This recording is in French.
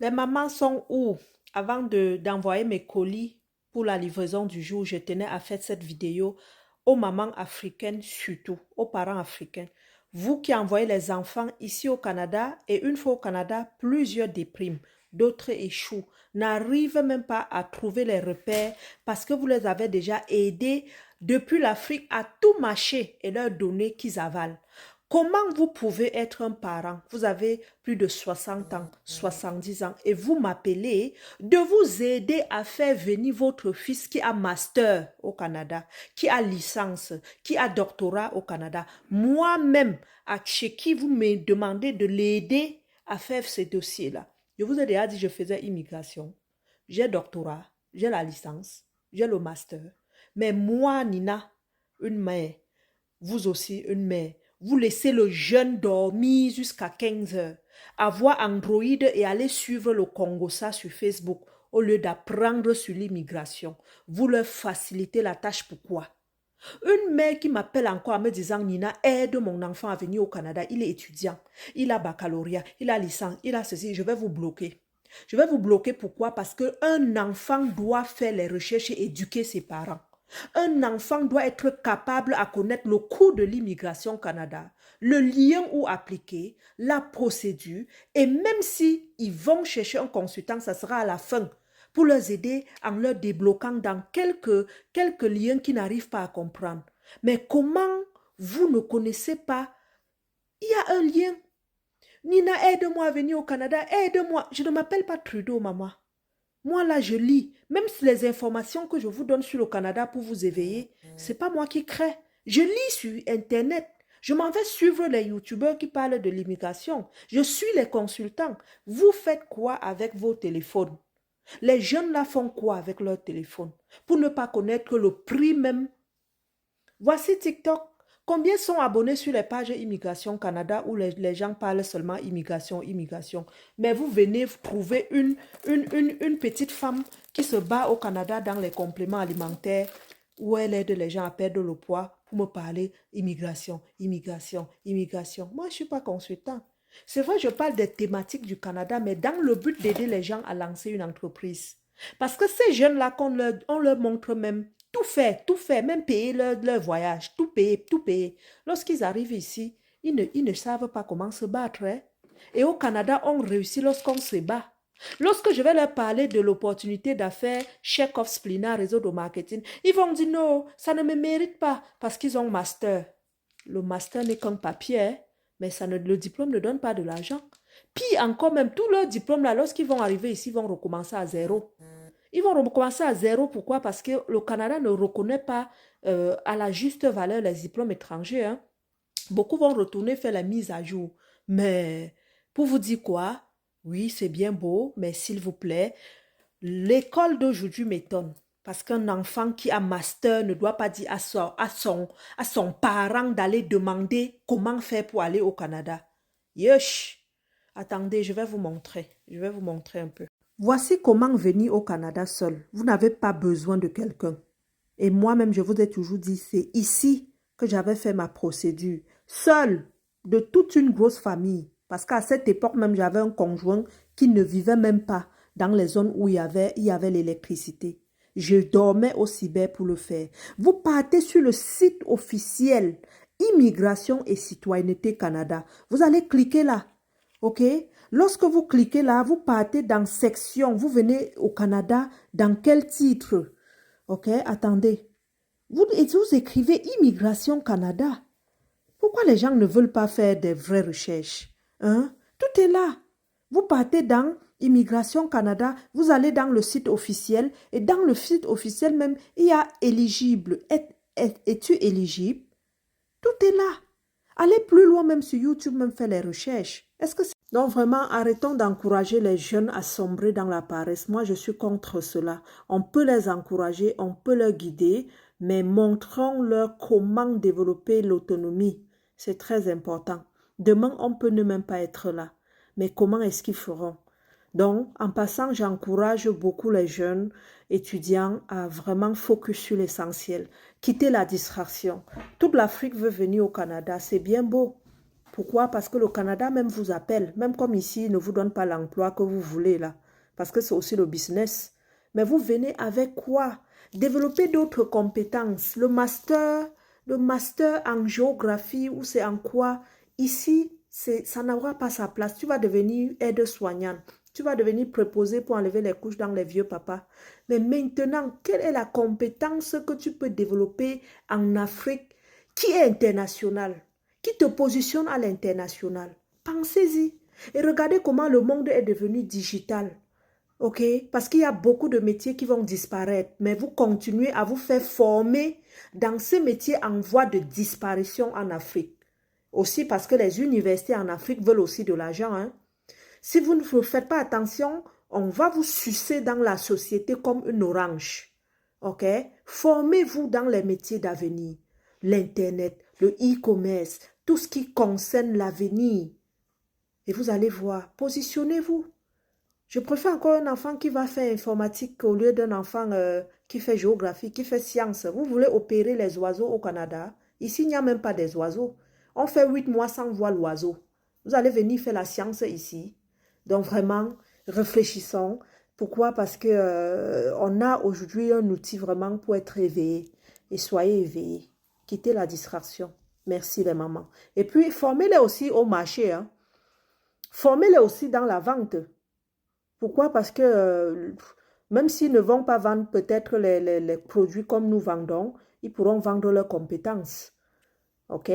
Les mamans sont où? Avant d'envoyer mes colis pour la livraison du jour, je tenais à faire cette vidéo aux mamans africaines surtout, aux parents africains. Vous qui envoyez les enfants ici au Canada et une fois au Canada, plusieurs dépriment, d'autres échouent, n'arrivent même pas à trouver les repères parce que vous les avez déjà aidés depuis l'Afrique à tout mâcher et leur donner qu'ils avalent. Comment vous pouvez être un parent? Vous avez plus de 60 ans, 70 ans et vous m'appelez de vous aider à faire venir votre fils qui a master au Canada, qui a licence, qui a doctorat au Canada. Moi-même, chez qui vous me demandez de l'aider à faire ces dossiers-là. Je vous ai déjà dit que je faisais immigration. J'ai doctorat, j'ai la licence, j'ai le master. Mais moi, Nina, une mère, vous aussi, une mère, vous laissez le jeune dormir jusqu'à 15 heures, avoir Android et aller suivre le Congossa sur Facebook au lieu d'apprendre sur l'immigration. Vous leur facilitez la tâche. Pourquoi? Une mère qui m'appelle encore en me disant, Nina, aide mon enfant à venir au Canada. Il est étudiant, il a baccalauréat, il a licence, il a ceci. Je vais vous bloquer. Je vais vous bloquer. Pourquoi? Parce qu'un enfant doit faire les recherches et éduquer ses parents. Un enfant doit être capable à connaître le coût de l'immigration au Canada, le lien où appliquer, la procédure, et même si ils vont chercher un consultant, ça sera à la fin pour les aider en leur débloquant dans quelques liens qu'ils n'arrivent pas à comprendre. Mais comment vous ne connaissez pas? Il y a un lien. Nina, aide-moi à venir au Canada, aide-moi. Je ne m'appelle pas Trudeau, maman. Moi, là, je lis. Même si les informations que je vous donne sur le Canada pour vous éveiller, ce n'est pas moi qui crée. Je lis sur Internet. Je m'en vais suivre les youtubeurs qui parlent de l'immigration. Je suis les consultants. Vous faites quoi avec vos téléphones? Les jeunes là font quoi avec leur téléphone? Pour ne pas connaître le prix même. Voici TikTok. Combien sont abonnés sur les pages Immigration Canada où les gens parlent seulement immigration, immigration. Mais vous venez trouver une petite femme qui se bat au Canada dans les compléments alimentaires où elle aide les gens à perdre le poids pour me parler immigration, immigration, immigration. Moi, je ne suis pas consultant. C'est vrai, je parle des thématiques du Canada, mais dans le but d'aider les gens à lancer une entreprise. Parce que ces jeunes-là, on leur montre même tout fait, même payer leur voyage, tout payer, tout payer. Lorsqu'ils arrivent ici, ils ne savent pas comment se battre. Hein. Et au Canada, on réussit lorsqu'on se bat. Lorsque je vais leur parler de l'opportunité d'affaires Check-off Splina, réseau de marketing, ils vont dire non, ça ne me mérite pas parce qu'ils ont master. Le master n'est qu'un papier, hein, mais le diplôme ne donne pas de l'argent. Puis encore même, tous leurs diplômes là, lorsqu'ils vont arriver ici, ils vont recommencer à zéro. Ils vont recommencer à zéro. Pourquoi? Parce que le Canada ne reconnaît pas à la juste valeur les diplômes étrangers. Hein. Beaucoup vont retourner faire la mise à jour. Mais pour vous dire quoi? Oui, c'est bien beau, mais s'il vous plaît, l'école d'aujourd'hui m'étonne. Parce qu'un enfant qui a master ne doit pas dire à son parent d'aller demander comment faire pour aller au Canada. Yesh! Attendez, je vais vous montrer. Je vais vous montrer un peu. Voici comment venir au Canada seul. Vous n'avez pas besoin de quelqu'un. Et moi-même, je vous ai toujours dit, c'est ici que j'avais fait ma procédure. Seul, de toute une grosse famille. Parce qu'à cette époque même, j'avais un conjoint qui ne vivait même pas dans les zones où il y avait l'électricité. Je dormais au cyber pour le faire. Vous partez sur le site officiel Immigration et Citoyenneté Canada. Vous allez cliquer là. OK? Lorsque vous cliquez là, vous partez dans section. Vous venez au Canada. Dans quel titre? OK? Attendez. Vous écrivez Immigration Canada. Pourquoi les gens ne veulent pas faire des vraies recherches? Hein? Tout est là. Vous partez dans Immigration Canada, vous allez dans le site officiel et dans le site officiel même, il y a éligible. Es-tu éligible? Tout est là. Allez plus loin même sur YouTube, même faire les recherches. Est-ce que c'est... Donc vraiment, arrêtons d'encourager les jeunes à sombrer dans la paresse. Moi, je suis contre cela. On peut les encourager, on peut les guider, mais montrons-leur comment développer l'autonomie. C'est très important. Demain, on peut ne même pas être là. Mais comment est-ce qu'ils feront? Donc, en passant, j'encourage beaucoup les jeunes étudiants à vraiment focus sur l'essentiel. Quitter la distraction. Toute l'Afrique veut venir au Canada, c'est bien beau. Pourquoi? Parce que le Canada même vous appelle, même comme ici, il ne vous donne pas l'emploi que vous voulez là, parce que c'est aussi le business. Mais vous venez avec quoi? Développer d'autres compétences. Le master en géographie ou c'est en quoi? Ici, ça n'aura pas sa place. Tu vas devenir aide-soignante. Tu vas devenir préposé pour enlever les couches dans les vieux papas. Mais maintenant, quelle est la compétence que tu peux développer en Afrique qui est internationale, qui te positionne à l'international? Pensez-y. Et regardez comment le monde est devenu digital. OK? Parce qu'il y a beaucoup de métiers qui vont disparaître, mais vous continuez à vous faire former dans ces métiers en voie de disparition en Afrique. Aussi parce que les universités en Afrique veulent aussi de l'argent, hein? Si vous ne faites pas attention, on va vous sucer dans la société comme une orange. OK? Formez-vous dans les métiers d'avenir. L'Internet, le e-commerce, tout ce qui concerne l'avenir. Et vous allez voir, positionnez-vous. Je préfère encore un enfant qui va faire informatique au lieu d'un enfant qui fait géographie, qui fait science. Vous voulez opérer les oiseaux au Canada? Ici, il n'y a même pas des oiseaux. On fait 8 mois sans voir l'oiseau. Vous allez venir faire la science ici. Donc vraiment, réfléchissons. Pourquoi? Parce que on a aujourd'hui un outil vraiment pour être éveillé. Et soyez éveillés. Quittez la distraction. Merci les mamans. Et puis, formez-les aussi au marché, hein. Formez-les aussi dans la vente. Pourquoi? Parce que même s'ils ne vont pas vendre peut-être les produits comme nous vendons, ils pourront vendre leurs compétences. OK?